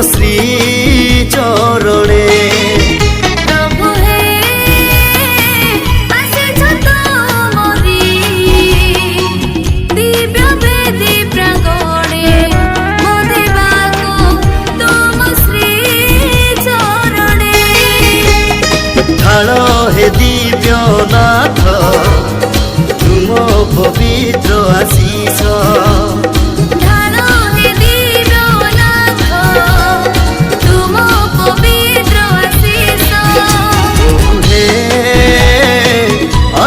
श्री चरणे प्रभु हे आसीछु तुमरी दिव्य वेदी प्रांगणे मोदेबाको तुम श्री चरणे ढाल हे दिव्यनाथ तुम पवित्र आशीष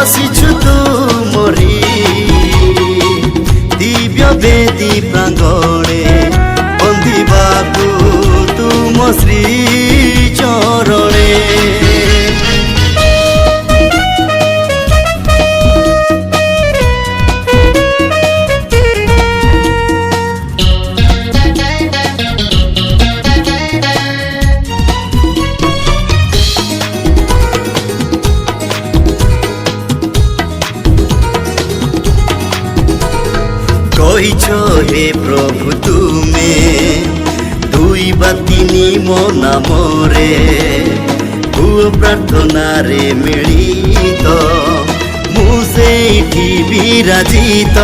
आसीछु तुमरी दिव्य वेदी प्रांगणे बंदिबाकु तुम श्री चरणे हे प्रभु तुमे दुई बा तीनी मो नामरे भुव प्रार्थना रे मिलित मु सेठी विराजित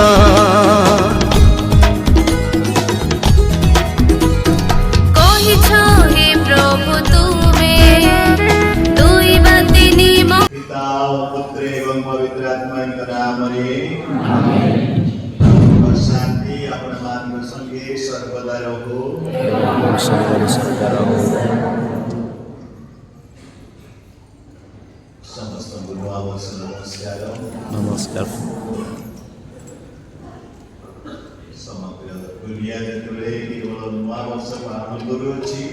कहिछो हे प्रभु तुमे दुई बा तीनी मो पिता पुत्र एवं पवित्र आत्मा के नाम रे आमेन। संगे सर्वदा रहो समस्त नमस्कार नमस्कार समग्र दुनिया जेतले केवल नवा वर्ष पालन करूछि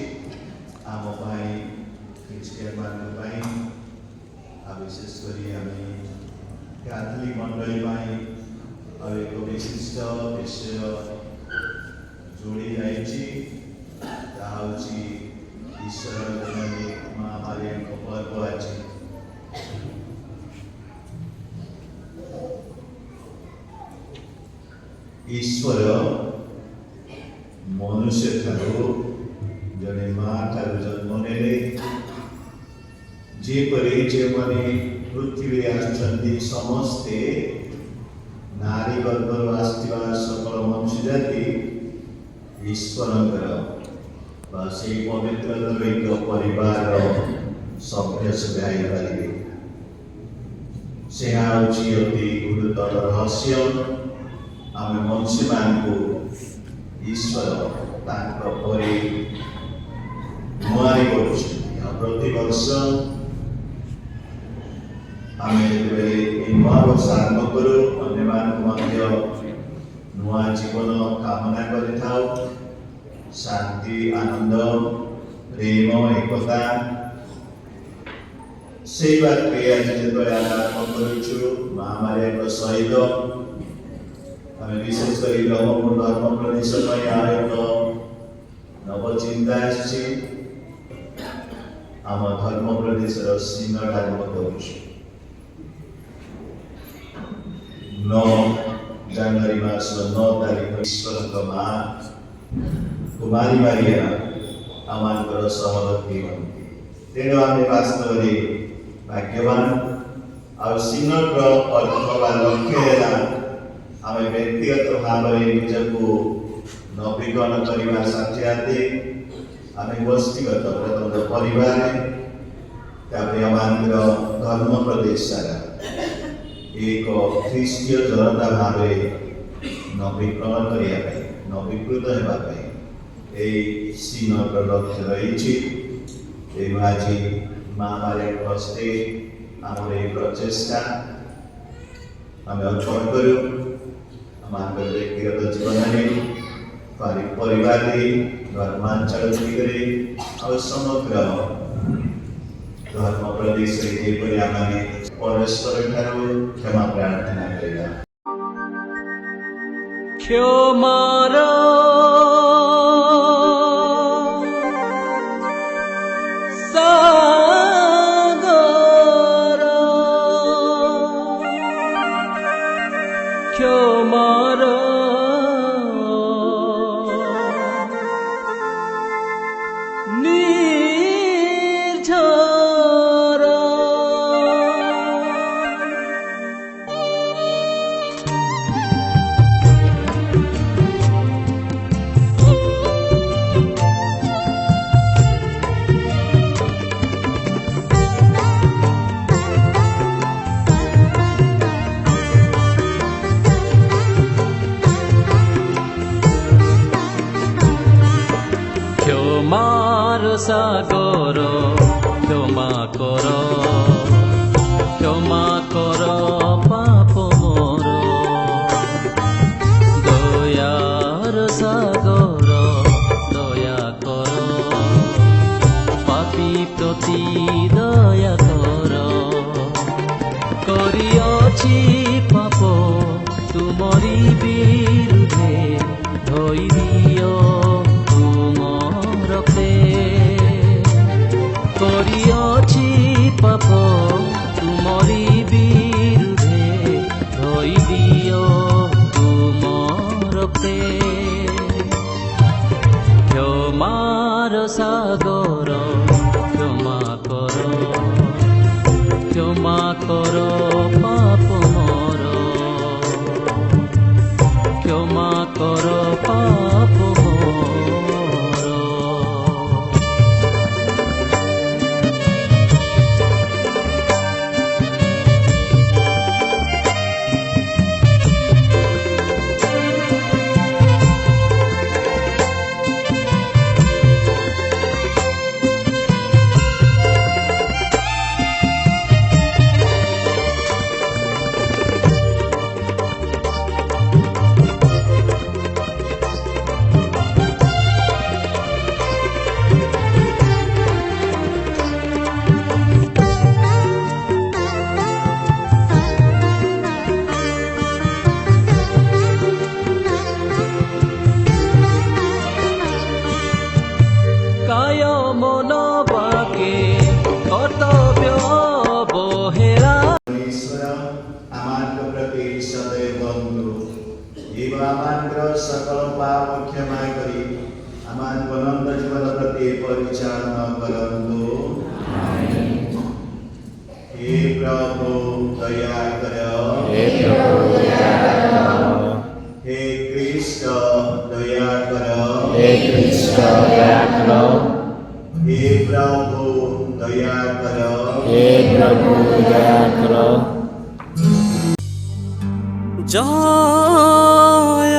आम भाई क्रिश्चियन मान भाई विशेष करी आमे कैथोलिक मंडली भाई और एक विशिष्ट विषय जोड़ी जाइछि ताहा होछि ईश्वर जन्म महामारी पर्व अछि ईश्वर मनुष्य ठारू जने माँ ठारू जन्म नेले जेपरि जेमने पृथ्वी आछन्ति समस्ते नारी गर्भर आस्थिबा सकल मनुष्य जाति ईश्वरंकर से पवित्र दैविक परिवार सभ्य सभ्याई पारे से अति गुरुतर रहस्य आम मनुष्य मान को ईश्वर परि मुआरी प्रति वर्ष आम नुआ वर्ष आरंभ करूँ अन्य नुआ जीवन कामना कर शांति आनंद प्रेम एकता से बात पे आज जो आरंभ करूँ महामारी सहित आम विशेष कर ब्रह्मपुर धर्म प्रदेश एक नव चिंता आम धर्म प्रदेश सिंहट आरंभ करूँ 9 जनवरी मास 9 तारीख ईश्वर माँ कुमारी मारिया आमानकर सहवर्ती हंती तेणु आम वास्तव भाग्यवान आ सिंहट अर्थ बा लक्ष्य आम व्यक्तिगत भाव निजक नवीकरण करने साथे आम गोष्ठीगत प्रथम परिवार आम धर्म प्रदेश सारा एक ख्रीष्टीय जनता भाव नवीकरण करने नवीकृत होगापी सिंहट लक्ष्य रही आज महामारी हस्ते आम प्रचेषा आम अर्पण करूँ आम व्यक्तिगत जीवन में परिवार धर्मांचल और समग्र धर्म प्रदेश परस्पर ठारू क्षमा प्रार्थना करिया। क्षमार सागर क्षमार সাগর ক্ষমা কর পাপ মোর দয়ার সাগর দয়া কর পাপী প্রতি দয়া কর করিଅছি পাপ তুমরি বিরুদ্ধে ধৈ দিও তুমর করিଅছি পাপ তুমরি বিরুদ্ধে ধৈ দিও তুমর ক্ষমার সাগর ক্ষমা কর পাপ মোর ক্ষমা কর পাপ মোর কায় মন বাকে কর্তব্য বহেরা ଈଶ୍ୱର ଆମମାନଙ୍କ ପ୍ରତି ସଦୈବ ବନ୍ଧୁ ଏବଂ ଆମମାନଙ୍କର ସକଳ ପାପ କ୍ଷମା କରି ଆମମାନଙ୍କ ଅନନ୍ତ ଜୀବନ ପ୍ରତି ପରିଚାଳନା କରନ୍ତୁ। ହେ ପ୍ରଭୁ ଦୟା କର, ହେ ଖ୍ରୀଷ୍ଟ ଦୟା କର, ହେ ପ୍ରଭୁ ଦୟା କର। জয়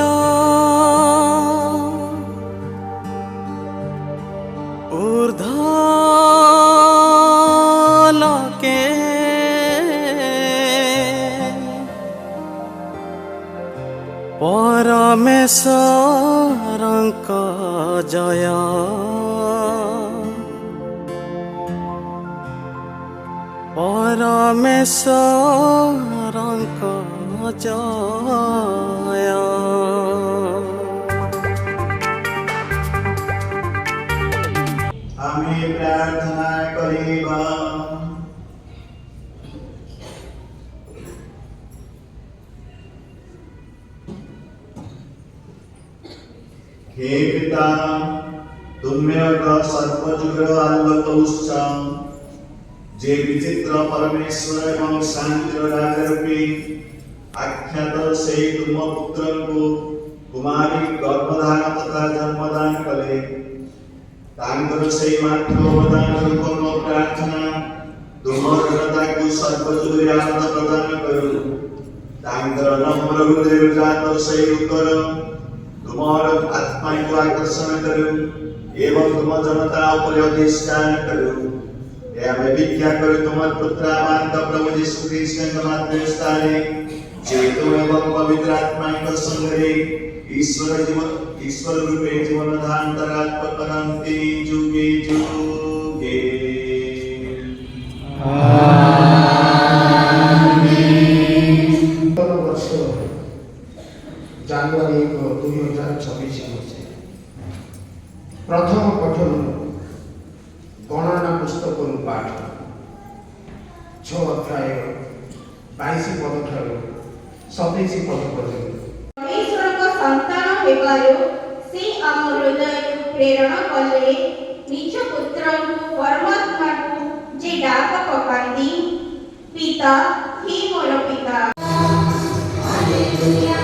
ঊর্ধ্বলোকে পরমেশ্বরଙ୍କ জয় পরমেশ্বরଙ୍କ জয় আমি প্রার্থনা করিব। হে পিতা, তুমি সর্বযুগের আলোক উৎস, যে বিচিত্র পরমেশ্বর এবং শান্তির রাজা রূপে আখ্যাত সেই তুম পুত্রଙ୍କୁ কুমারী গর্ভধারণ তথা জন্মদান কলে, ତାଙ୍କର ସେଇ ମାତ୍ର ଅବଦାନ ରୂପ ମୋ ପ୍ରାର୍ଥନା ତୁମର ଜନତାକୁ ସର୍ବଯୁଗରେ ଆନନ୍ଦ ପ୍ରଦାନ କରୁ। ତାଙ୍କର ନମ୍ର ହୃଦୟ ଜାତ ସେଇ ଉତ୍ତର ତୁମର ଆତ୍ମାକୁ ଆକର୍ଷଣ କରୁ ଏବଂ ତୁମ ଜନତା ଉପରେ ଅଧିଷ୍ଠାନ କରୁ। ଏହା ଆମେ ଭିକ୍ଷା କରୁ ତୁମର ପୁତ୍ର ଆମମାନଙ୍କ ପ୍ରଭୁ ଯୀଶୁ ଖ୍ରୀଷ୍ଟଙ୍କ ମାଧ୍ୟମ ସ୍ଥାନରେ, ଯେ ତୁମ ଏବଂ ପବିତ୍ର ଆତ୍ମାଙ୍କ ସଙ୍ଗରେ ଈଶ୍ୱର ରୂପେ ଜୀବନ ଧାନ୍ତରାତ୍ମ କରନ୍ତି ଯୁଗେ ଯୁଗେ। ବର୍ଷ ଜାନୁଆରୀ 1, 2026 ମସିହା ପ୍ରଥମ ପଠନ ଗଣନା ପୁସ୍ତକରୁ ପାଠ 6 ଅଧ୍ୟାୟ 22 ପଦ ଠାରୁ 27 ପଦ ପର୍ଯ୍ୟନ୍ତ। परमेश्वरଙ୍କ ସନ୍ତାନ ହେବାରୁ ସେ ଆମ ହୃଦୟକୁ ପ୍ରେରଣ କଲେ ନିଜ ପୁତ୍ରଙ୍କୁ ପରମାତ୍ମାକୁ ଯେ ଡାକ ପକାନ୍ତି, ପିତା ହିଁ ମୋର ପିତା। Hallelujah.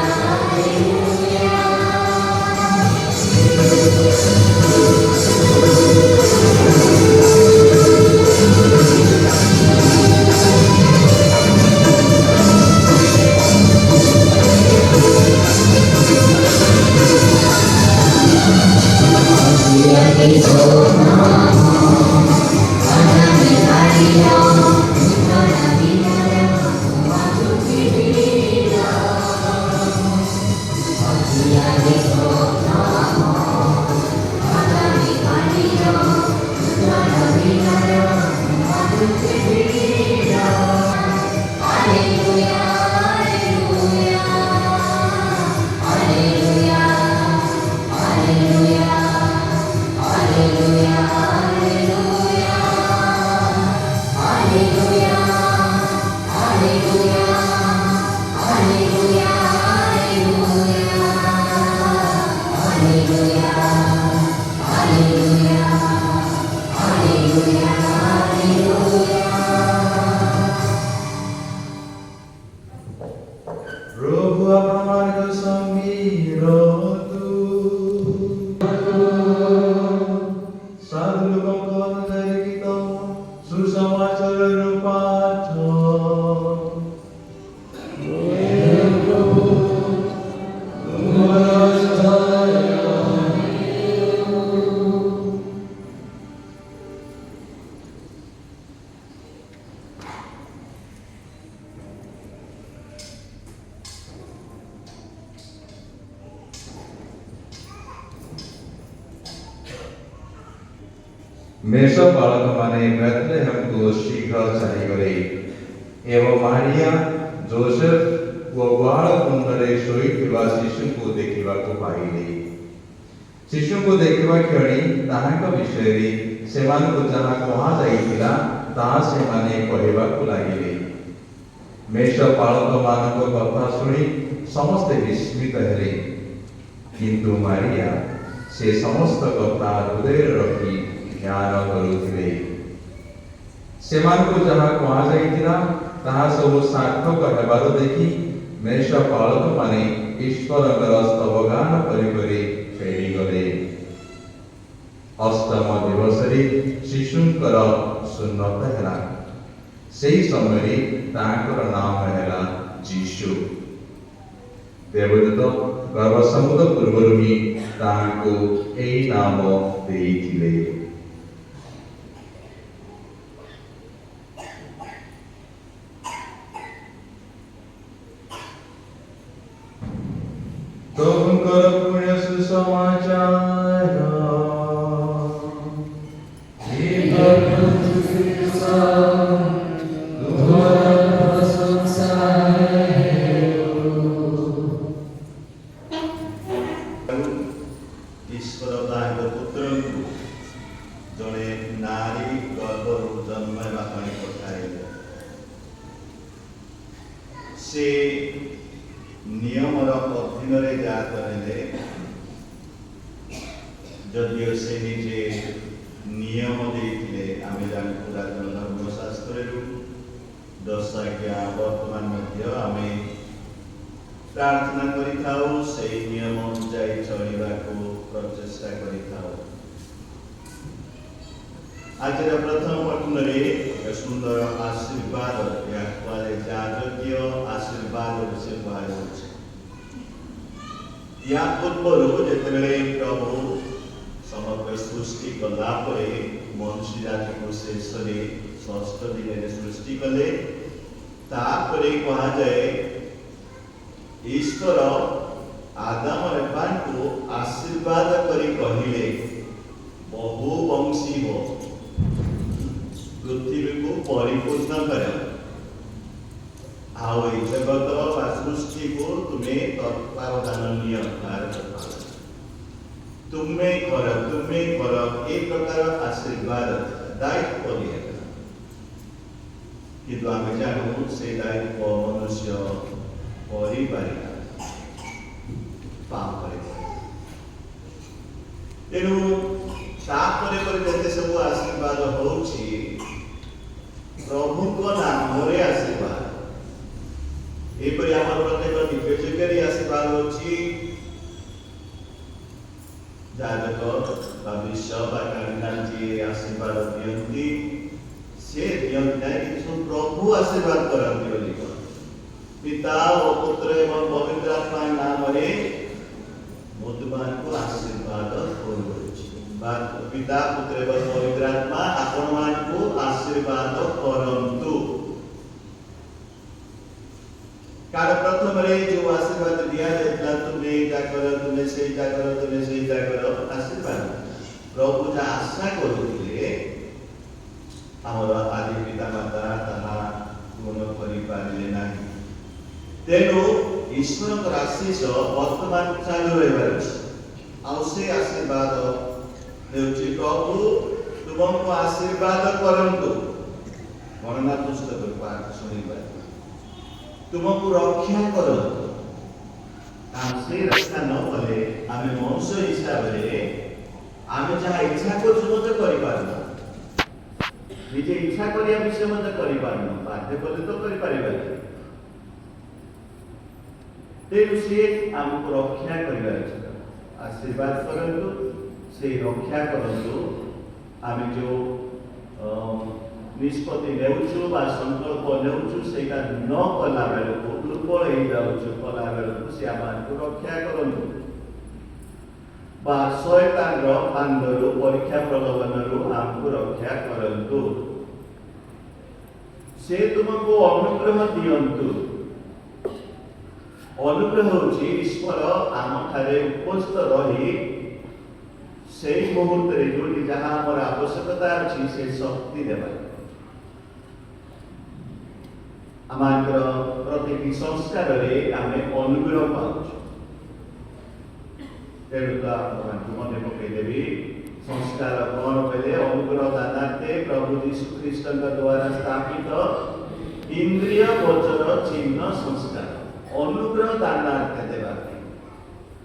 मेष बालक माने बेथलेहेम को शीघ्र चलीगले एवं मारिया जोसेफ वो गुहाल कुंडरे शोइथिबा शिशु को देखा पाइले। शिशु को देखा क्षणी ताहाक विषय से जहाँ कहुला ताहा से कहवाक लगिले। मेष पालक मान कथा शुणी समस्ते विस्मित हेले, किंतु मारिया से समस्त कथा हृदय रखी ध्यान करुथिले। सेमानकु जहाँ कहुला ताहा सब सार्थक हेबार देखि मेष पालक माने ईश्वरकर स्तवगान करि फेरी गले। अष्टम दिवसरे शिशुंकर सुन्नत हेला। सेही समय तांकर नाम हेला जीशु। देवदूत गर्भसमुद पूर्व ही तांको एही नाम देइथिले। प्रभुंकर पुण्य सुसमाचार ईश्वर ताहार पुत्र जड़े नारी गर्भर जन्म पठाइले। से नियमर अधीन जात हेले, जदिओ से निजे नियम देइथिले आमे जानि पुरातन धर्मशास्त्र 10 आज्ञा वर्तमान मध्य आमे प्रार्थना करिथाउ, से नियम अनुसार चलिबाको प्रचेष्टा करिथाउ। आज प्रथम पठन सुंदर आशीर्वाद या जाजकीय आशीर्वाद विषय कहुच्छे। या पूर्व जिते प्रभु समग्र सृष्टि कलापर मनुष्य जाति को शेष 6 दिन सृष्टि कले। तापर कहुए ईश्वर आदम एवान को आशीर्वाद करी कहले बहुवंशी हो, पृथ्वी को परिपूर्ण कर, आओ जगत सृष्टि को तुम्हें तत्वावधान तुम्हें कर एक प्रकार आशीर्वाद दायित्व दिया। किंतु आम जानू से दायित्व मनुष्य पाप तेणु जते सब आशीर्वाद होउछि प्रभु को नाम रे आशीर्वाद एपरि आम प्रत्येक दिव्यजगरी आशीर्वाद होउछि। जाजक भविष्य जी आशीर्वाद दियंती से दियंती सब प्रभु आशीर्वाद करंती। पिता और पुत्र एवं पवित्र आत्मा नाम रे वर्तमान को आशीर्वाद पिता पुत्र एवं पवित्र आत्मा आपण मान को आशीर्वाद करंतु। कार प्रथम रे जो आशीर्वाद दिया जाता तुम्हें एटा कर, तुम्हें सेटा कर, तुम्हें सेटा कर आशीर्वाद प्रभु जा आशा करुले हमर आदि पिता माता ताहा पूर्ण करि पारिले नाही। तेणु ईश्वर आशीष वर्तमान चालू रही से आशीर्वाद प्रभु तुमको आशीर्वाद करंतु। गणना पुस्तक पाठ शुणा तुमको रक्षा करंतु। से रक्षा न कले आम मनुष्य हिसाब से आम जहाँ इच्छा कर निजे इच्छा करिया विषय मत कर बाध्य कले तो कर तेणु सी आमको रक्षा कर आशीर्वाद करंतु, से रक्षा करंतु। आम जो निष्पत्ति नेउछु बा संकल्प नेउछु सेटा न कला बेलको दुर्बल हो जाउछु कला बेलको से आमको रक्षा करंतु बा शैतान रो फांदरु परीक्षा प्रलोभनरु आमको रक्षा करंतु। से तुमको अनुग्रह दियंतु। अनुग्रह होछि ईश्वर आम ठारे उपस्थित रही সেই মুহূর্তে যোটি যাহা আমার আবশ্যকতা আছে সে শক্তি দেবা আমার প্রতিটি সংস্কারে আমি অনুগ্রহ পাচ্ছি তেণুকা মনে পকাইদেবি সংস্कार कौन पहले अनुग्रह दाताते प्रभु यीशु ख्रीष्ट द्वारा स्थापित इंद्रिय गोचर चिन्ह संस्कार अनुग्रह दाताते देवा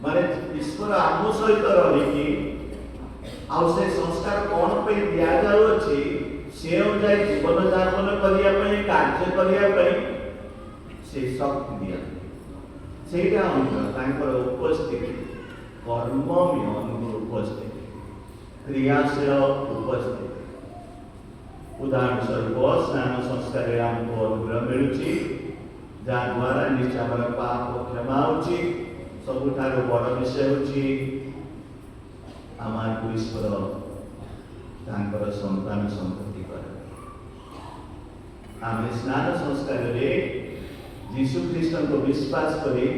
माने ईश्वर आम सहित रही आ से संस्कार कौन पे दिया जाउ अछि से अनुसार जीवन यापन करिया पई कार्य करिया पई से शक्ति दिया सेटा अनुग्रह तांकर उपस्थिति कर्म में अनुग्रह उपस्थिति क्रियाशील उपस्थिति उदाहरण स्वरूप स्नान संस्कार आमको अनुग्रह मिलुची जहाँद्वारा निश्चय आम पाप क्षमा होची सबुठार बड़ विषय होची आमको ईश्वर तांकर संतान संतति करे आम स्नान संस्कार रे यीशु ख्रीष्ट को विश्वास करी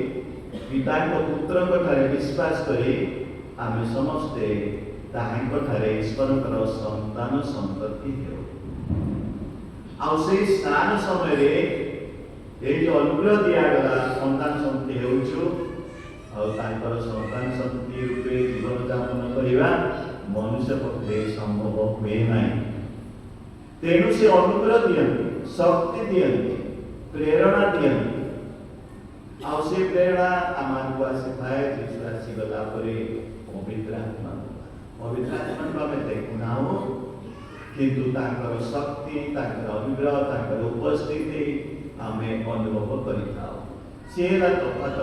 पिता को पुत्र को ठारे विश्वास करी आम समस्ते ताहांरे ईश्वर संतान संतति हो स्नान समय ये जो अनुग्रह दिगला संतान संतति होतांकर संतान संतति रूपे जीवन यापन करवा मनुष्य पक्षे संभव हुए ना तेणु से अनुग्रह दियंती शक्ति दियंती प्रेरणा दियंती से प्रेरणा आमको आसीए जीशु आसीगला पवित्र आत्मा पवित्र आत्मा आम देखुना किंतु तांकर शक्ति तांकर अनुग्रह तांकर उपस्थिति आम अनुभव करिता सेला तफात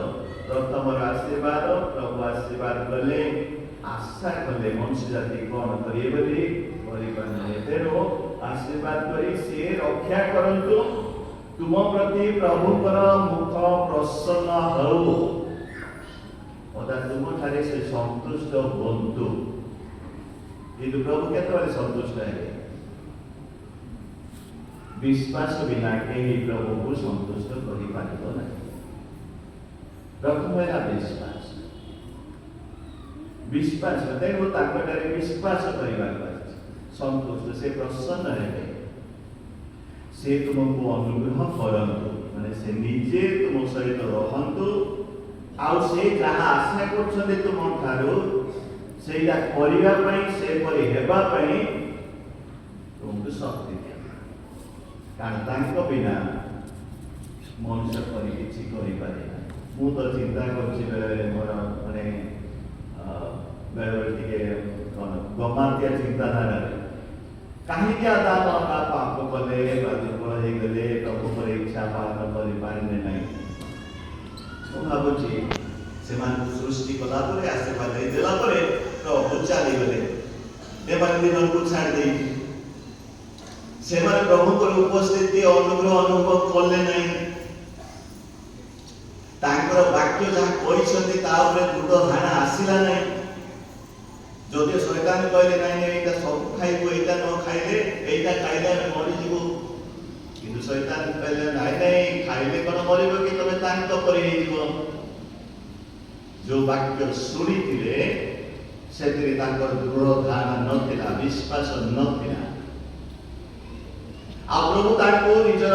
प्रथम आशीर्वाद प्रभु आशीर्वाद कले आशा कले मनुष्य जाति कौन करिए बोली तेणु आशीर्वाद करी से रक्षा करंतु तुम प्रति प्रभुकर मुख प्रसन्न हो तुम ठारे से संतुष्ट हूँ किंतु प्रभु केतबेले संतुष्ट है विश्वास बिना कहीं प्रभु को संतुष्ट कर प्रथम है विश्वास विश्वास तेणु विश्वास करने संतुष्ट से प्रसन्न है से तुमको अनुग्रह करंतु माने से निजे तुम सहित रहंतु आउ से जहाँ आशा करछन्ते तुम ठारो सेटा करिवा पई से परि हेबा पई तुमको शक्ति दिया कारण तांको बिना मनुष्य परि किछि करि पारे ना मु तो चिंता करछि बेले मोर माने बेले टिके कोन गमातिया चिंताधारा कहीं आदान पाप कले दुर्बल हो गले प्रभु पर इच्छा पालन कर पारे ना भावुची से सृष्टि कला आशीर्वाद देला प्रभु चली गले दिन को छाड़ दे से प्रभु उपस्थिति अनुग्रह अनुभव कले नहीं वाक्य जहाँ कहते द्रुत धारणा आसला नहीं जदि शैतान कहले नहीं सब खाइबू यहाँ न खाइले यहाँ खाइले आम मरीजु कि शैतान कहले नहीं खाइले कौन मर कि तुम जो वाक्य शुणी से दृढ़ धारणा नथिला विश्वास नथिला आ प्रभु ताको निजर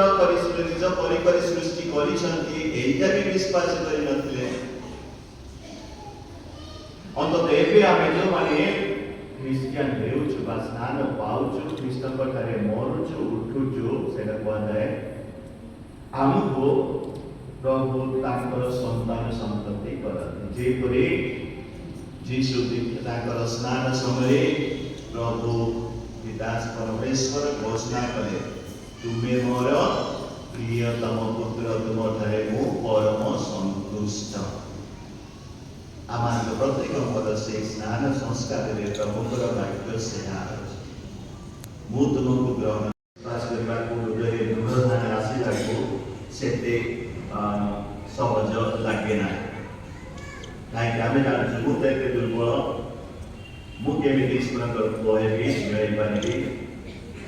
निज परिकर सृष्टि करिसंती एइटा भी विश्वास करि नथिले अंतत एबे आमे जो माने क्रिश्चियन हेउछु बा स्नान पाउछु ख्रीष्टक ठारे मरुछु उठुछु सेटा कोन जाय आमको प्रभु तांकर संतान संतति करते जेपरि जीशु तांकर स्नान समय प्रभु पिता परमेश्वर घोषणा कले तुम्हें मोर प्रियतम पुत्र तुम ठारे मु परम संतुष्ट आम प्रत्येक पद से स्नान संस्कार प्रभुकर वाक्य से मु तुमको ग्रहण विश्वास करने हृदय दृढ़ धारणा आसला से सहज लगे ना कहीं आम जानू मुझे दुर्बल मुझे ईश्वर कहबी मिल पारि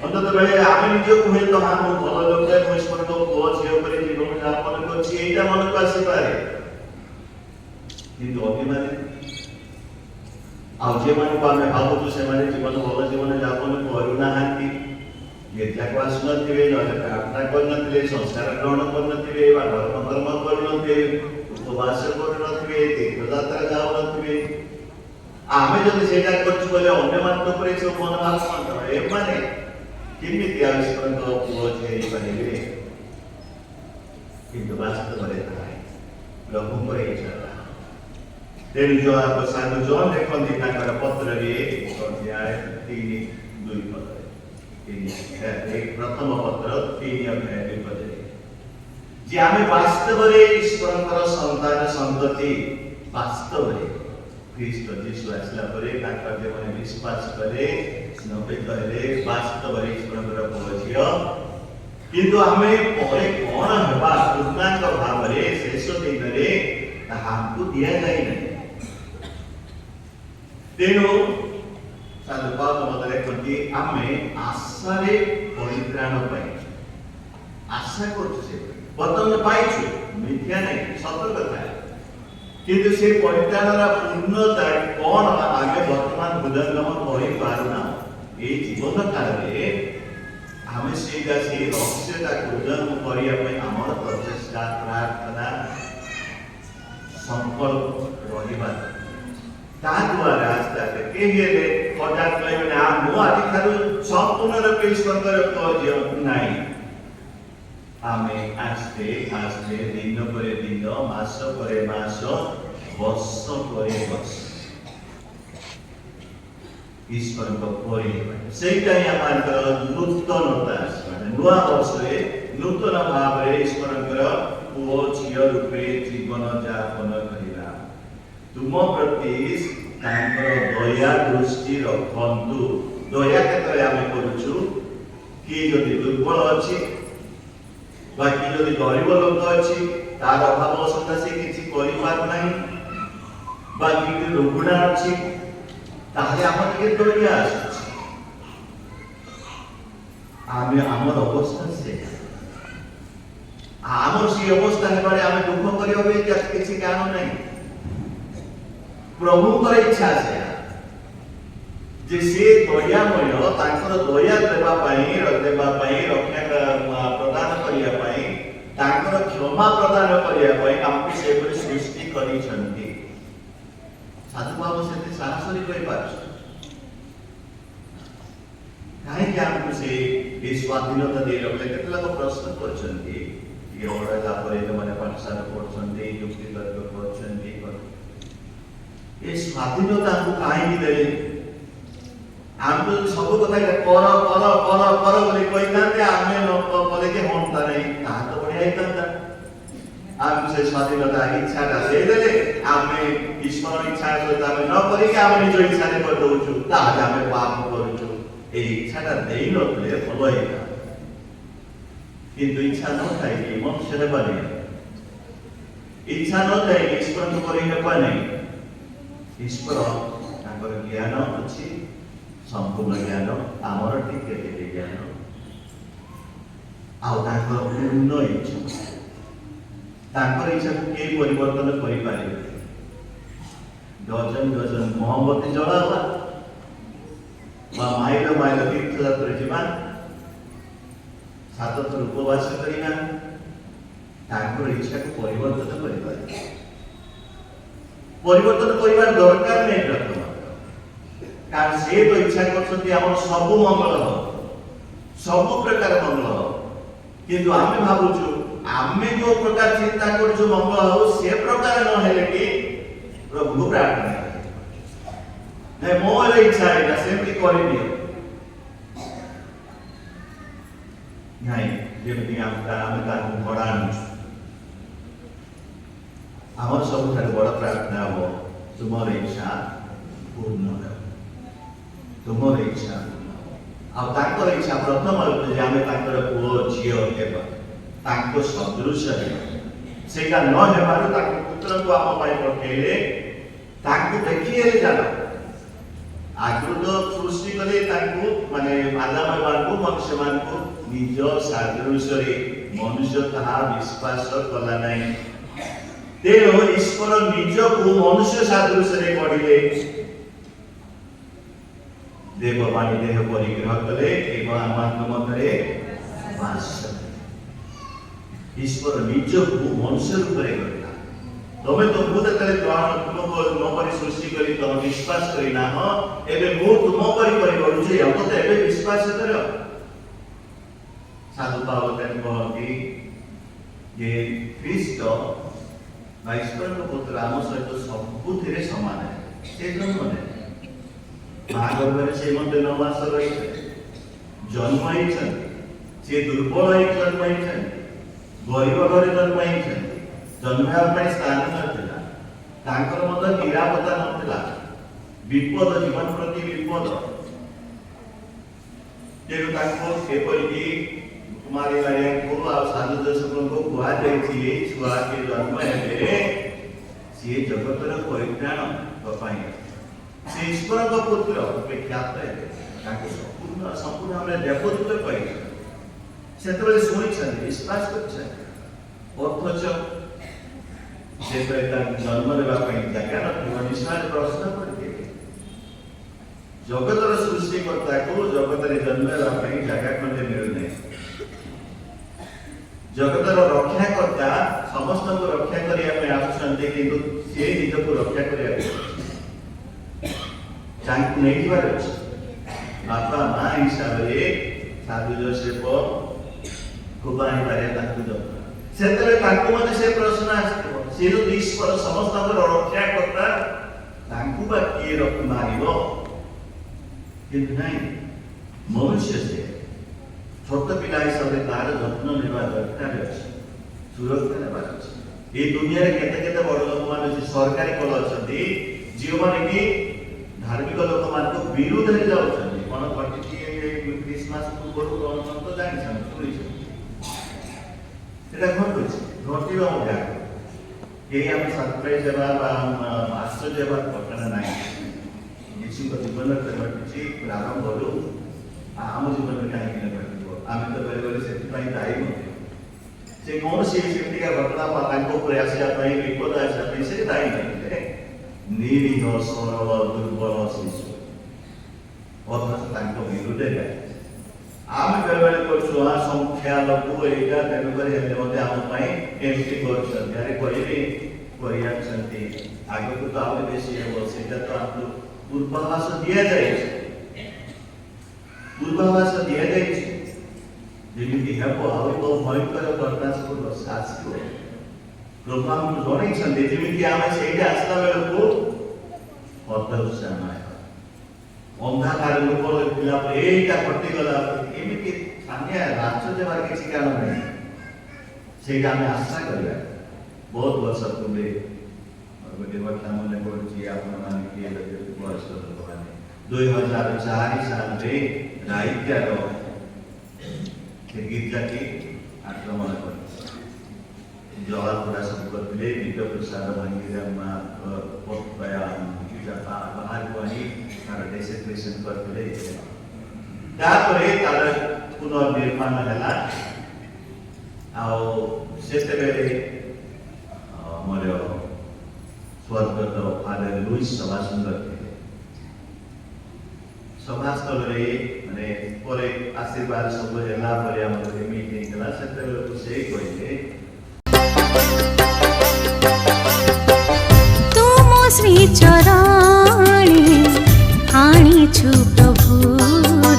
अंत बेले आम निजक हुए तो हाँ मुझे भल लोक ईश्वर को पुओ झील पर जीवन यापन कर मन को आसपे किंतु अभिमानी ଆଉ ଯେମାନଙ୍କୁ ଆମେ ଭାବୁଛୁ ସେମାନେ ଜୀବନ ଭଲ ଜୀବନ ଯାପନ କରୁନାହାନ୍ତି, ଗୀର୍ଜାକୁ ଆସୁନଥିବେ, ନହେଲେ ପ୍ରାର୍ଥନା କରିନଥିବେ, ସଂସ୍କାର ଗ୍ରହଣ କରିନଥିବେ, ବା ଧର୍ମ କରୁନଥିବେ, ଉପବାସ କରୁନଥିବେ, ତୀର୍ଥଯାତ୍ରା ଯାଉନଥିବେ, ଆମେ ଯଦି ସେଇଟା କରୁଛୁ ବୋଲେ ଅନ୍ୟମାନଙ୍କ ଉପରେ ସବୁ ମନୋଭାବ କ'ଣ ଏମାନେ କେମିତି ଈଶ୍ୱରଙ୍କ ପୁଅ ଝିଅ ହେଇପାରିବେ? କିନ୍ତୁ ବାସ୍ତବରେ ନାହିଁ, ପ୍ରଭୁଙ୍କର ଇଚ୍ଛା। ତେଣୁ ସାଧୁ ଜନ୍ ଦେଖନ୍ତି ତାଙ୍କର ପତ୍ରରେ 3:2 ପ୍ରଥମ ପତ୍ର 3:2 ଯେ ଆମେ ବାସ୍ତବରେ ଈଶ୍ୱରଙ୍କର ସନ୍ତାନ ସନ୍ତତି, ବାସ୍ତବରେ ଖ୍ରୀଷ୍ଟ ଯୀଶୁ ଆସିଲା ପରେ ତାଙ୍କର ଯେଉଁମାନେ ବିଶ୍ୱାସ କଲେ, ସ୍ନାପିତ ହେଲେ, ବାସ୍ତବରେ ଈଶ୍ୱରଙ୍କର ପୁଅ ଝିଅ। କିନ୍ତୁ ଆମେ ପରେ କ'ଣ ହେବା ପୂର୍ଣ୍ଣାଙ୍ଗ ଭାବରେ ଶେଷ ଦିନରେ ତାହାକୁ ଦିଆଯାଇ ନାହିଁ। ତେଣୁ ସାଧୁ ପାଉଲ ମତେ ଲେଖନ୍ତି ଆମେ ଆଶାରେ ପରିତ୍ରାଣ ପାଇଁ ଆଶା କରୁଛୁ, ସେ ବର୍ତ୍ତମାନ ପାଇଛୁ, ମିଥ୍ୟା ନାହିଁ, ସତ କଥା। କିନ୍ତୁ ସେ ପରିତ୍ରାଣର ପୂର୍ଣ୍ଣତା କ'ଣ ଆମେ ବର୍ତ୍ତମାନ ହୃଦୟଙ୍ଗମ କରିପାରୁନା। ଏଇ ଜୀବନ କାଳରେ ଆମେ ସେଇଟା ସେଇ ରହସ୍ୟଟାକୁ ହୃଦୟଙ୍ଗମ କରିବା ପାଇଁ ଆମର ପ୍ରଚେଷ୍ଟା, ପ୍ରାର୍ଥନା, ସଂକଳ୍ପ ରହିବା। ତାଦ୍ୱାରା ଆସ୍ତେ ଆସ୍ତେ କେହି ହେଲେ ହଠାତ୍ କହିବେ ନା ମୁଁ ଆଜିଠାରୁ ସମ୍ପୂର୍ଣ୍ଣ ରୂପେ ଈଶ୍ୱରଙ୍କର ପୁଅ ଝିଅ ନାହିଁ। ଆମେ ଆସ୍ତେ ଆସ୍ତେ ଦିନ ପରେ ଦିନ, ମାସ ପରେ ମାସ, ବର୍ଷ ପରେ ବର୍ଷ ଈଶ୍ୱରଙ୍କ ପରି ସେଇଟା ହିଁ ଆମର ନୂତନତା ଆସିବା। ନୂଆ ବର୍ଷରେ ନୂତନ ଭାବରେ ଈଶ୍ୱରଙ୍କର ପୁଅ ଝିଅ ରୂପେ ଜୀବନ ଯାପନ କରିବା। ତୁମ ପ୍ରତି ତାଙ୍କର ଦୟା ଦୃଷ୍ଟି ରଖନ୍ତୁ। ଦୟା କେତେବେଳେ ଆମେ କରୁଛୁ? କିଏ ଯଦି ଦୁର୍ବଳ ଅଛି, ବା କିଏ ଯଦି ଗରିବ ଲୋକ ଅଛି, ତାର ଅଭାବ ସକାଶେ କିଛି କରିପାରୁନାହିଁ, ବା କିଏ ରୋଗୁଣା ଅଛି, ତାହେଲେ ଆମର ଟିକେ ଦୟା ଆସୁଛି। ଆମେ ଆମର ଅବସ୍ଥା ସେ ଆମର ସେଇ ଅବସ୍ଥା ହେବାରେ ଆମେ ଦୁଃଖ କରିବା ପାଇଁ କିଛି କାରଣ ନାହିଁ। ପ୍ରଭୁଙ୍କର ଇଚ୍ଛା ସେୟା ଯେ ସେ ଦୟାମୟ, ତାଙ୍କର ଦୟା ଦେବା ପାଇଁ ରକ୍ଷା ପ୍ରଦାନ କରିବା ପାଇଁ, ତାଙ୍କର କ୍ଷମା ପ୍ରଦାନ କରିବା ପାଇଁ ଆମକୁ ସେଭଳି ସୃଷ୍ଟି କରିଛନ୍ତି। ସାଧୁ ବାବୁ ସେତେ ସାହସରେ କହିପାରୁଛୁ କାହିଁକି ଆମକୁ ସେ ସ୍ୱାଧୀନତା ଦେଇ ରଖିଲେ? କେତେ ଲୋକ ପ୍ରଶ୍ନ କରୁଛନ୍ତି, ଟିକେ ବଡ଼ ହେଲା ପରେ ଯୋଉମାନେ ପାଠଶାଠ ପଢୁଛନ୍ତି, ଯୁକ୍ତି ତର୍କ କରୁଛନ୍ତି, ଏ ସ୍ୱାଧୀନତା ଆମକୁ କାହିଁକି ଦେଲେ? ଆମକୁ ସବୁ କଥା କର କର କର କର ବୋଲି କହିଥାନ୍ତେ, ଆମେ ନ କଲେ କି ହଅନ୍ତା ନାହିଁ, ତାହା ତ ବଢିଆ ହେଇଥାନ୍ତା। ଆମକୁ ସେ ସ୍ୱାଧୀନତା ଇଚ୍ଛାଟା ଦେଇଦେଲେ, ଆମେ ଈଶ୍ୱର ଇଚ୍ଛା ସହିତ ଆମେ ନ କରିକି ଆମେ ନିଜ ଇଚ୍ଛାରେ କରିଦଉଛୁ, ତାହେଲେ ଆମେ ପାପ କରୁଛୁ। এই ইচ্ছাটা দেই নଥିଲେ ଭଲ ହେଇଥାନ୍ତା। କିନ୍ତୁ ଇଚ୍ଛା ନଥାଇକି ମନୁଷ୍ୟ ହେବା ନାହିଁ, ଇଚ୍ଛା ନଥାଇକି ଈଶ୍ୱରଙ୍କୁ କରି ହେବା ନାହିଁ। ଈଶ୍ୱର ତାଙ୍କର ଜ୍ଞାନ ଅଛି, ସମ୍ପୂର୍ଣ୍ଣ ଜ୍ଞାନ, ଆମର ଟିକେ ଟିକେ ଜ୍ଞାନ, ଆଉ ତାଙ୍କର ପୂର୍ଣ୍ଣ ଇଚ୍ଛା। ତାଙ୍କର ଇଚ୍ଛାକୁ କେହି ପରିବର୍ତ୍ତନ କରିପାରିବେ? ଡଜନ ଡଜନ ମହମବତୀ ଜଳାଇବା ବା ମାଇଲ ମାଇଲ ତୀର୍ଥଯାତ୍ରା ଯିବା, 7 ଥର ଉପବାସ କରିବା, ତାଙ୍କର ଇଚ୍ଛାକୁ ପରିବର୍ତ୍ତନ କରିପାରିବେ? ପରିବର୍ତ୍ତନ କରିବାର ଦରକାର ନାହିଁ ପ୍ରଥମ, କାରଣ ସେ ତ ଇଚ୍ଛା କରୁଛନ୍ତି ଆମର ସବୁ ମଙ୍ଗଳ ହବ, ସବୁ ପ୍ରକାର ମଙ୍ଗଳ ହବ। କିନ୍ତୁ ଆମେ ଭାବୁଛୁ ଆମେ ଯୋଉ ପ୍ରକାର ଚିନ୍ତା କରୁଛୁ ମଙ୍ଗଳ ହଉ, ସେ ପ୍ରକାର ନ ହେଲେ କି ପ୍ରଭୁଙ୍କୁ ପ୍ରାର୍ଥନା ନାଇଁ, ମୋର ଇଚ୍ଛା ଏଇଟା, ସେମିତି କରିଦିଅ ନାଇଁ, ଯେମିତି ଆମେ ତାଙ୍କୁ ଭଡ଼ା ଆଣୁଛୁ। ଆମର ସବୁଠାରୁ ବଡ଼ ପ୍ରାର୍ଥନା ହବ, ତୁମର ଇଚ୍ଛା ପୂର୍ଣ୍ଣ ହେବ, ତୁମର ଇଚ୍ଛା ପୂର୍ଣ୍ଣ ହେବ। ଆଉ ତାଙ୍କର ଇଚ୍ଛା ପ୍ରଥମ ଯେ ଆମେ ତାଙ୍କର ପୁଅ ଝିଅ ହେବା, ତାଙ୍କ ସଦୃଶ ହେବା। ସେଇଟା ନ ହେବାରୁ ତାଙ୍କ ପୁତ୍ରକୁ ଆମ ପାଇଁ ପଠେଇଲେ, ତାଙ୍କୁ ଦେଖି ହେଲେ ଜାଣ। ଆଗରୁ ତ ସୃଷ୍ଟି କଲେ ତାଙ୍କୁ, ମାନେ ଆଦାମମାନଙ୍କୁ, ମନୁଷ୍ୟମାନଙ୍କୁ ନିଜ ସାଦୃଶ୍ୟରେ, ମନୁଷ୍ୟ ତାହା ବିଶ୍ୱାସ କଲା ନାହିଁ। ତେଣୁ ଈଶ୍ୱର ନିଜକୁ ମନୁଷ୍ୟ ସାଦୃଶ୍ୟରେ ଗଢ଼ିଲେ, देववाणी देह परिग्रह कले एवं आमात्म मध्य वास ईश्वर निज मनुष्य रूप में करता तमे तो भूत तले तुमको तुमपरि सृष्टि करी तुम विश्वास करी ना एबे मु तुमपरि करी बढुछे हम तो एबे विश्वास करो साधु पावतन कहती जे ख्रीष्ट ईश्वर पुत्र आम सहित सबुथिरे समान है से जन्म ने माँ गर्भ से 9 मास रही जन्म से दुर्बल जन्म गरीब घर जन्म जन्म स्थान ना निरापत्ता ना विपद जीवन प्रति विपद तेणुपरिकी कुमारी मारिया को साधु दर्शक को कहुई छुआ के जन्म हे सी जगतर परित्राण से ईश्वर पुत्र ख्यात है संपूर्ण हमें देवदूत कही से शुणी विश्वास करथच से जन्म देवाई जगह निश्चय प्रश्न करते जगतर सृष्टिकर्ता को जगत जन्म देवाई जगह खंडे मिलूना जगतर रक्षाकर्ता समस्त को रक्षा करने आसुँच किंतु से निज को रक्षा करने बापा माँ हिसाब से साधु जोसेफ कुमारी मारिया से प्रश्न सी ईश्वर समस्त रक्षाकर्ता किए मार मनुष्य से छोट पिला हिसाब से तार जत्न नेवा दरकार सुरक्षा नेबार ये दुनिया केते बड़ लोक मान सरकारी कल अच्छा जो मैंने कि धार्मिक लोक मान विरोध में जाऊँगी कौन घटी क्रिसमस पूर्व कौन तो जानी शुणी घटवा यही आम सरप्राइज आश्चर्य घटना ना यीशु जीवन घटी प्रारंभ आम जीवन में कहीं घटो आम तो बेले बेले से दायी से कौन सी घटना आसापी विपद आसापी से दायी नहीं निरीह सरल दुर्बल शिशु अथच विरुद्ध आम बेले बेले कर संख्या लघु यहाँ तेणुक एमती आग को तो आगे बेसी हम से पूर्वाभास दि जाए पूर्वाभास दि जाए जमी हम तो भयंकर घटना सब आसो प्रभु आमको जनई जमी आम से आसला बेलू हतोत्साह अंधाकार लोक यहाँ घटीगला एमती सानिया राष्ट्र देवार किसी कारण नहीं से आशा करवा बहुत वर्ष पूर्वे गोटे घटना मन पड़ी वयस्क लोक मैंने 2004 साल राइत्यार गिरजाटी आक्रमण कर जलापोड़ा सब करते विद्या प्रसाद भांगी बाहर को आई डेसेक्रेशन करते तार पुनर्निर्माण है मोर स्वर्गत फादर लुइस सभासुंदर थे सभास्थल माने आशीर्वाद सब है मीटिंग से कहते तुम श्री चरणी आनीछु प्रभु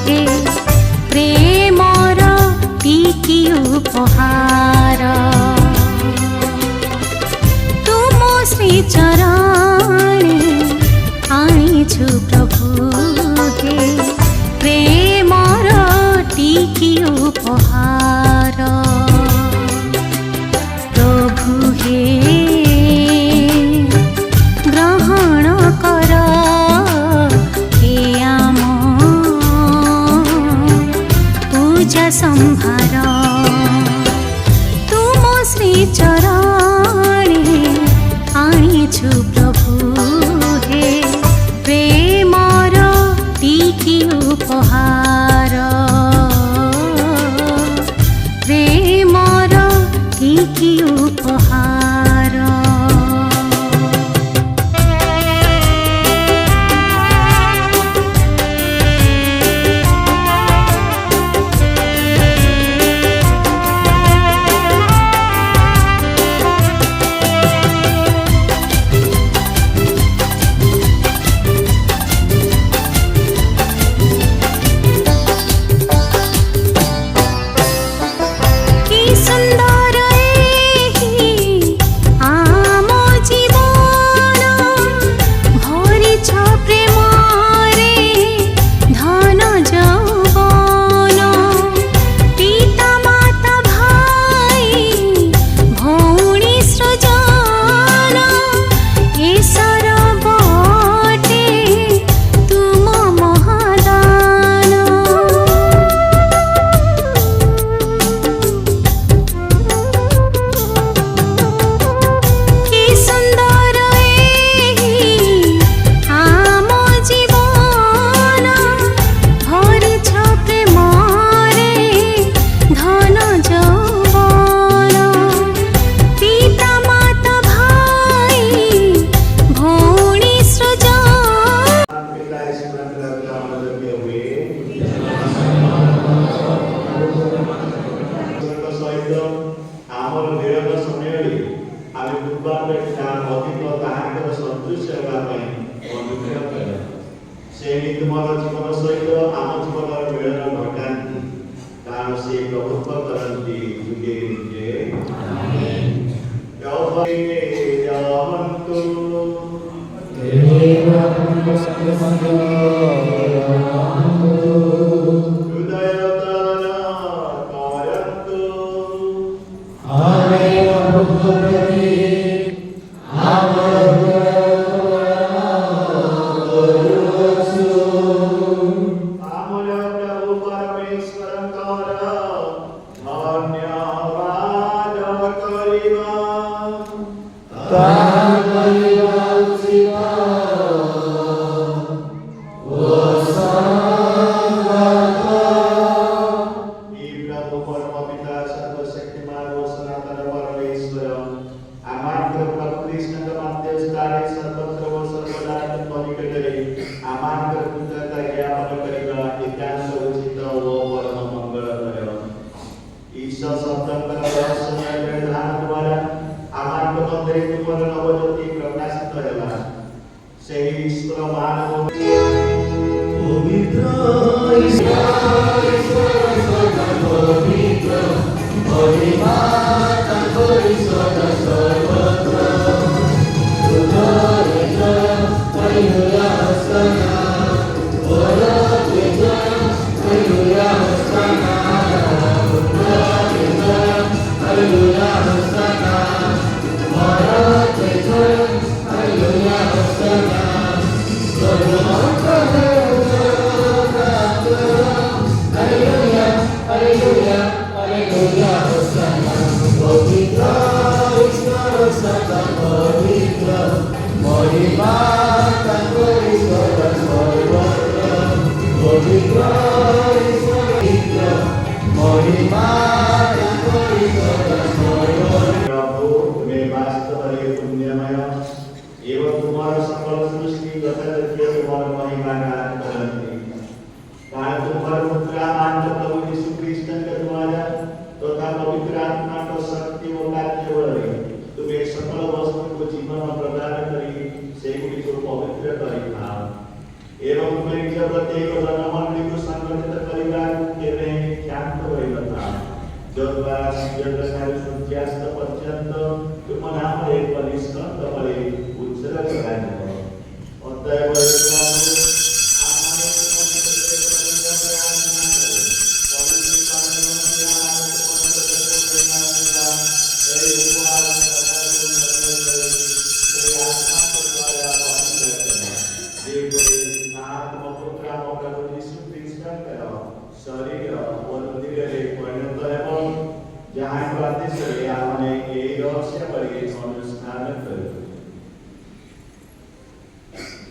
हे प्रेमर टीकी उपहार तुम श्री चरणी आनीछु प्रभु हे प्रेमर टीकी उपहार प्रभु हे ग्रहण कर हे आम पूजा संभार तुम श्री चरणी आनीछु प्रभु हे प्रेमर टीकी उपहार प्रेमर टीकी उपहार ସେଇ ତୁମର ଜୀବନ ସହିତ ଆମ ଜୀବନର ମିଳନ ଘଟାନ୍ତି, କାରଣ ସେ ପ୍ରଭୁତ୍ୱ କରନ୍ତି ଯୁଗେ ଯୁଗେ। ଜୟନ୍ତୁ ହୃଦୟତନ କରନ୍ତୁ। ଆମର ପ୍ରଭୁ ପରମେଶ୍ୱରଙ୍କର ଧନ୍ୟବାଦ କରିବା। हे प्रभु परम पिता सर्वशक्तिमान व सनातन परमेश्वर, आमात्र प्रभु कृष्णଙ୍କ ମାଧ୍ୟସ୍ଥାରେ ସର୍ବତ୍ର ଓ ସର୍ବଦା ନିକଟରେ ଆମାତ୍ର କୃତଜ୍ଞତା ଜ୍ଞାପନ କରିବା ଏକାନ୍ତ ଉଚିତ ଓ ପରମ ମଙ୍ଗଳକର। ଈଶ୍ୱର ଶବ୍ଦଙ୍କର ରହସ୍ୟମୟ ବିଧାନ ଦ୍ୱାରା ଆମାତ୍ର ମଧ୍ୟରେ ତୁମର ନବଜ୍ୟୋତି ପ୍ରକାଶିତ ହେଲା। ସେହି ଈଶ୍ୱର ମାନବ प्रभु तुम्हें वास्तव पुण्यमय एवं तुम्हारा सकल सृष्टि गतद्रव्य तुम्हारा महिमा गान करती, कारण तुम्हारा पुत्र मानव प्रभु यीशु ख्रिस्ट के द्वारा तथा पवित्र आत्मा को शक्ति और कार्य बले तुम्हें सकल वस्तु को जीवन प्रदान करी सेगुड़ी को पवित्र करिथा एवं तुम्हें निज प्रत्येक जनमंडली को संगठित परिवार के शांत होइता, जद्वारा सूर्योदय सूर्यास्त पर्यंत तुम नाम एक परिष्कृत बले उज्ज्वल कराइब। अतएव शरीर और मंदिर परिणत हेबो, जहाँ आदेश आमने ए रहस्य बले अनुष्ठान करू।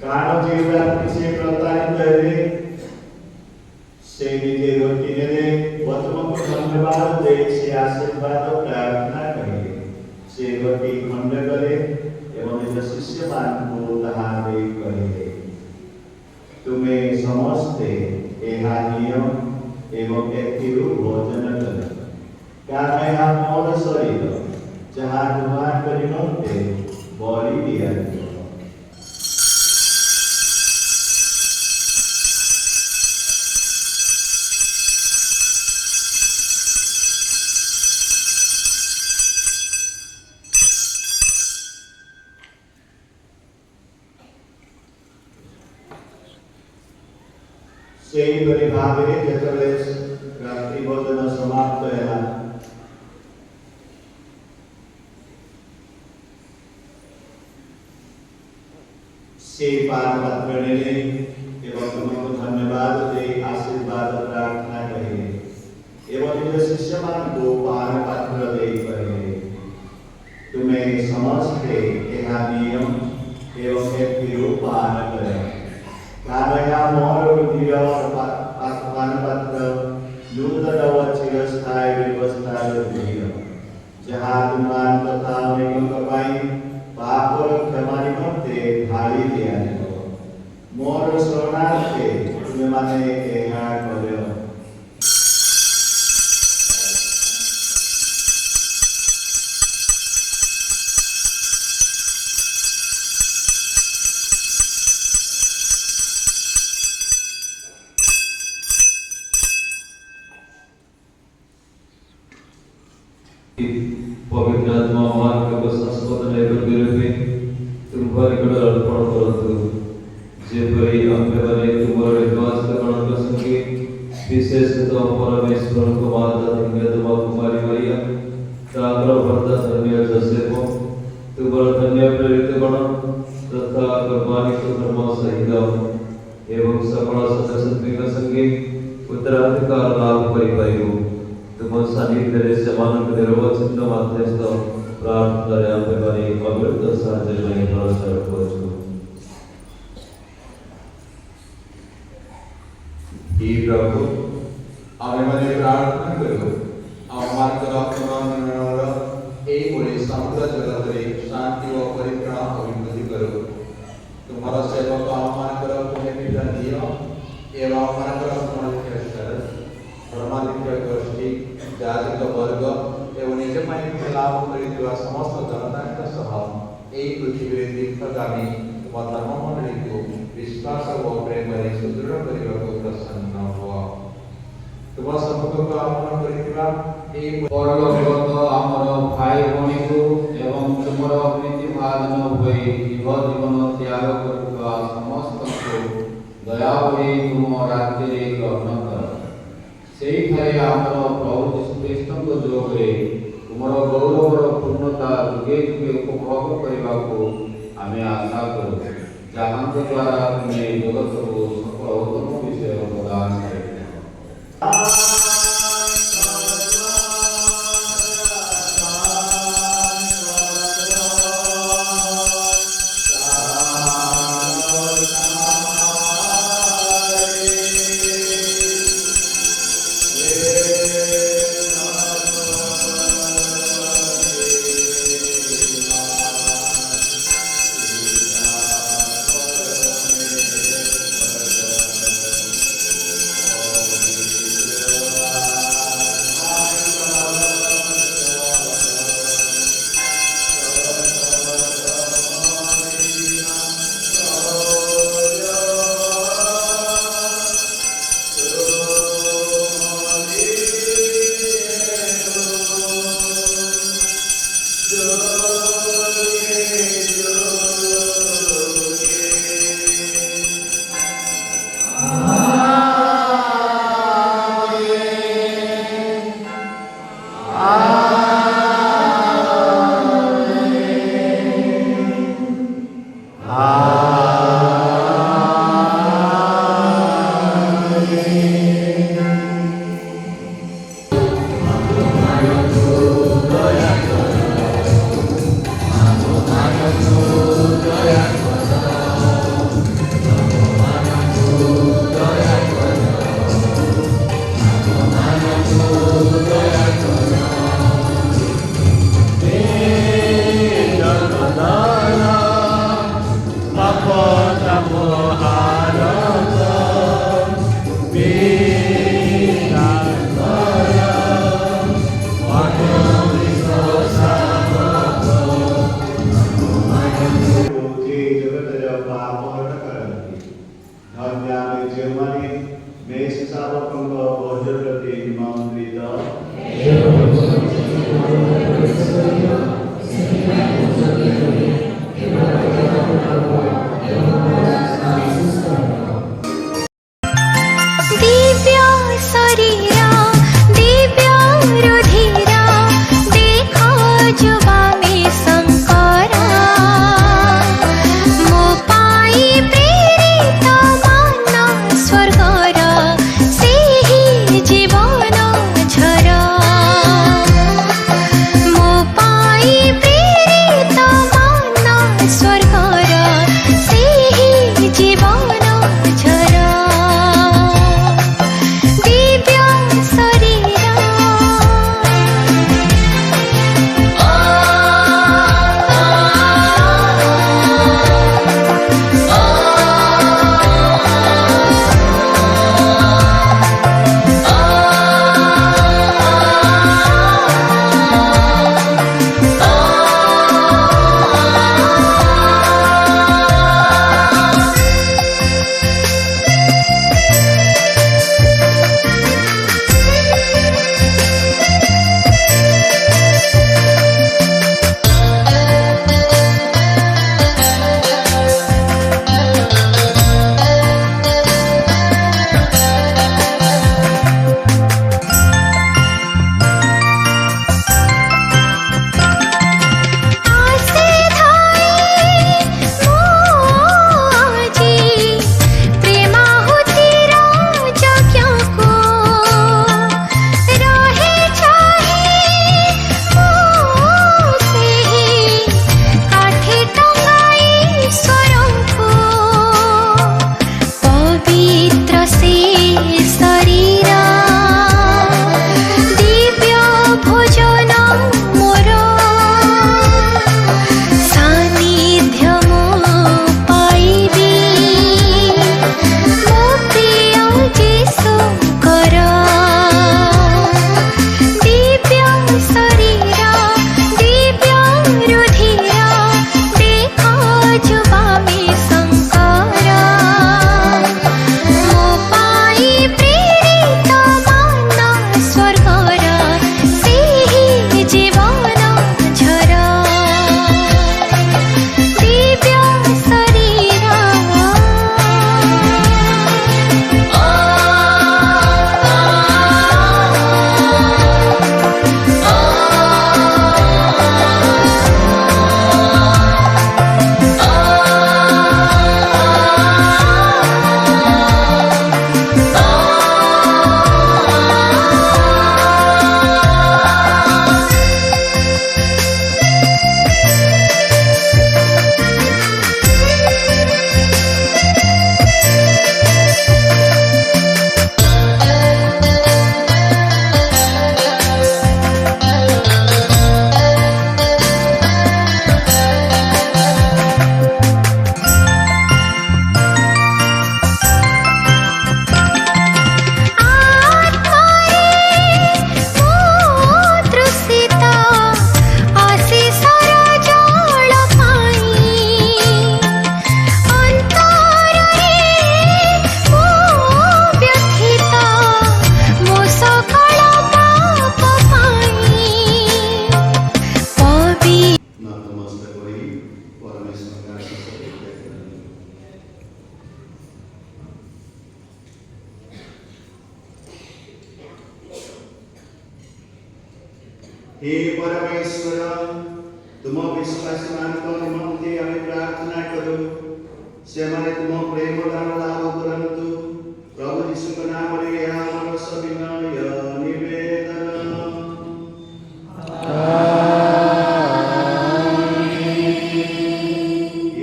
कारण जे व्यक्ति से प्रतारित हेले से निजे रोटी नेले वचन को धन्यवाद दे से आशीर्वाद प्रार्थना करे, से रोटी खंड करे एवं निज शिष्य मान को ताहा दे कहे, तुम्हें समस्ते एहा नियम एवं व्यक्तिरू भोजन कर, कारण यह मोर शरीर जहाँ तुम्हार परिणते बलि दिया। सेहीपरि भावे जेतबेले रात्रि भोजन समाप्त ହେଲା से पान पात्र नेले एवं तुमको धन्यवाद दे आशीर्वाद प्रार्थना कहे एवं निज शिष्य मान को पान पात्र दे कहे, तुम्हें समस्ते एहा नियम एवं व्यक्ति पान करे, कारण मोर रुधिर पान पात्र नूतन व चिरस्थायी व्यवस्था रुधिर, जहाँ तुम्हार तथा अनेकों पाई पापर क्षमा निमंते ढाली दिया मोर शरणार्थे तुम्हें माने एहा करो। पवित्र आत्मा मार्ग को संस्पदन रूपे तुम्हारे निकट अर्पण करतु जेपरि आम्भेମାନେ ତୁମର ନିର୍ବାଚିତ ଗଣଙ୍କ ସଙ୍ଗେ ବିଶେଷତଃ ପରମେଶ୍ୱର ମାତା ଧନ୍ୟତମ କୁମାରୀ ମାରିଆ ତାଙ୍କର ଭର୍ତ୍ତା ଧନ୍ୟ ଯୋସେଫ ତୁମର ଧନ୍ୟ ପ୍ରେରିତ ଗଣ ତଥା କର୍ମାନିକ ଧର୍ମ ସହିତ ଏବଂ ସକଳ ସଦସ୍ୟଙ୍କ ସଙ୍ଗେ ଉତ୍ତରାଧିକାର ଲାଭ କରିପାରିବୁ ତୁମ ସାନ୍ନିଧ୍ୟରେ ସେମାନଙ୍କ ନିରବଚ୍ଛିନ୍ନ ମାଧ୍ୟସ୍ଥ ପ୍ରାର୍ଥନାରେ ଆମ୍ଭେମାନେ ଅବିରତ ସାହାଯ୍ୟ ପାଇଁ ନମସ୍କାର କରୁଛୁ। हे प्रभु आम्भेମାନେ प्रार्थना करू आमମାନଙ୍କର ଆତ୍ମାର ଏଇଭଳି ସମଗ୍ର ଜଗତରେ ଶାନ୍ତି ଓ ପରିତ୍ରାଣ ଅଭିବୃଦ୍ଧି କରୁ ତୁମର ସେବକ ଆମମାନଙ୍କର ପୁଣ୍ୟପୀଠ ଦିଅ ଏବଂ ଆମମାନଙ୍କର ସମାଧିକ୍ଷେତ୍ର ଧର୍ମାଧିକ୍ୟ ଗୋଷ୍ଠୀ ଯାଜକ ବର୍ଗ ଏବଂ ନିଜ ପାଇଁ ଲାଭ କରିଥିବା ସମସ୍ତ ଜନତାଙ୍କ ସହ ଏହି ପୃଥିବୀରେ ତୀର୍ଥଗାମୀ ତୁମ ଧର୍ମମଣ୍ଡଳୀକୁ ବିଶ୍ୱାସ ଓ ପ୍ରେମରେ ସୁଦୃଢ଼ କରିବାକୁ ପ୍ରସନ୍ନ ହୁଅ ତୁମ ସମ୍ମୁଖକୁ ଆହ୍ୱାନ କରିଥିବା ଏହି ପରଲୋକଗତ ଆମର ଭାଇ ଭଉଣୀକୁ ଏବଂ ତୁମର ପ୍ରୀତି ଭାଜନ ହୋଇ ଜୀବନ ତ୍ୟାଗ କରୁଥିବା ସମସ୍ତଙ୍କୁ ଦୟା ହୋଇ ତୁମ ରାଜ୍ୟରେ ଗ୍ରହଣ କର ସେଇଠାରେ ଆମର ପ୍ରଭୁ ଯୀଶୁଖ୍ରୀଷ୍ଟଙ୍କ ଯୋଗରେ ତୁମର ଗୌରବର ପୂର୍ଣ୍ଣତା ଯୁଗେ ଯୁଗେ ଉପଭୋଗ କରିବାକୁ ଆମେ ଆଶା କରୁ ଯାହାଙ୍କ ଦ୍ୱାରା ତୁମେ ଜଗତକୁ ସକଳ ଉତ୍ତମ ବିଷୟ ପ୍ରଦାନ କରିବ। जीवन हे परमेश्वर तुम विश्वासीମାନଙ୍କ ନିମନ୍ତେ ଆମେ ପ୍ରାର୍ଥନା କରୁ ସେମାନେ ତୁମ ପ୍ରେମ ଦାନ ଲାଭ କରନ୍ତୁ ପ୍ରଭୁ ଯୀଶୁଙ୍କ ନାମରେ ଏହା ଆମର ସବିନୟ ନିବେଦନ।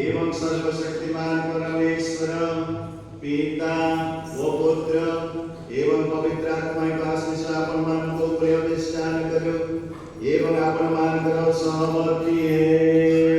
एवं सर्वशक्तिमान परमेश्वर पिता व पुत्र एवं पवित्र आत्मा का आशीष आपण मानको उपरे अधिष्ठान करो एवं आपण मानकर सहमति है।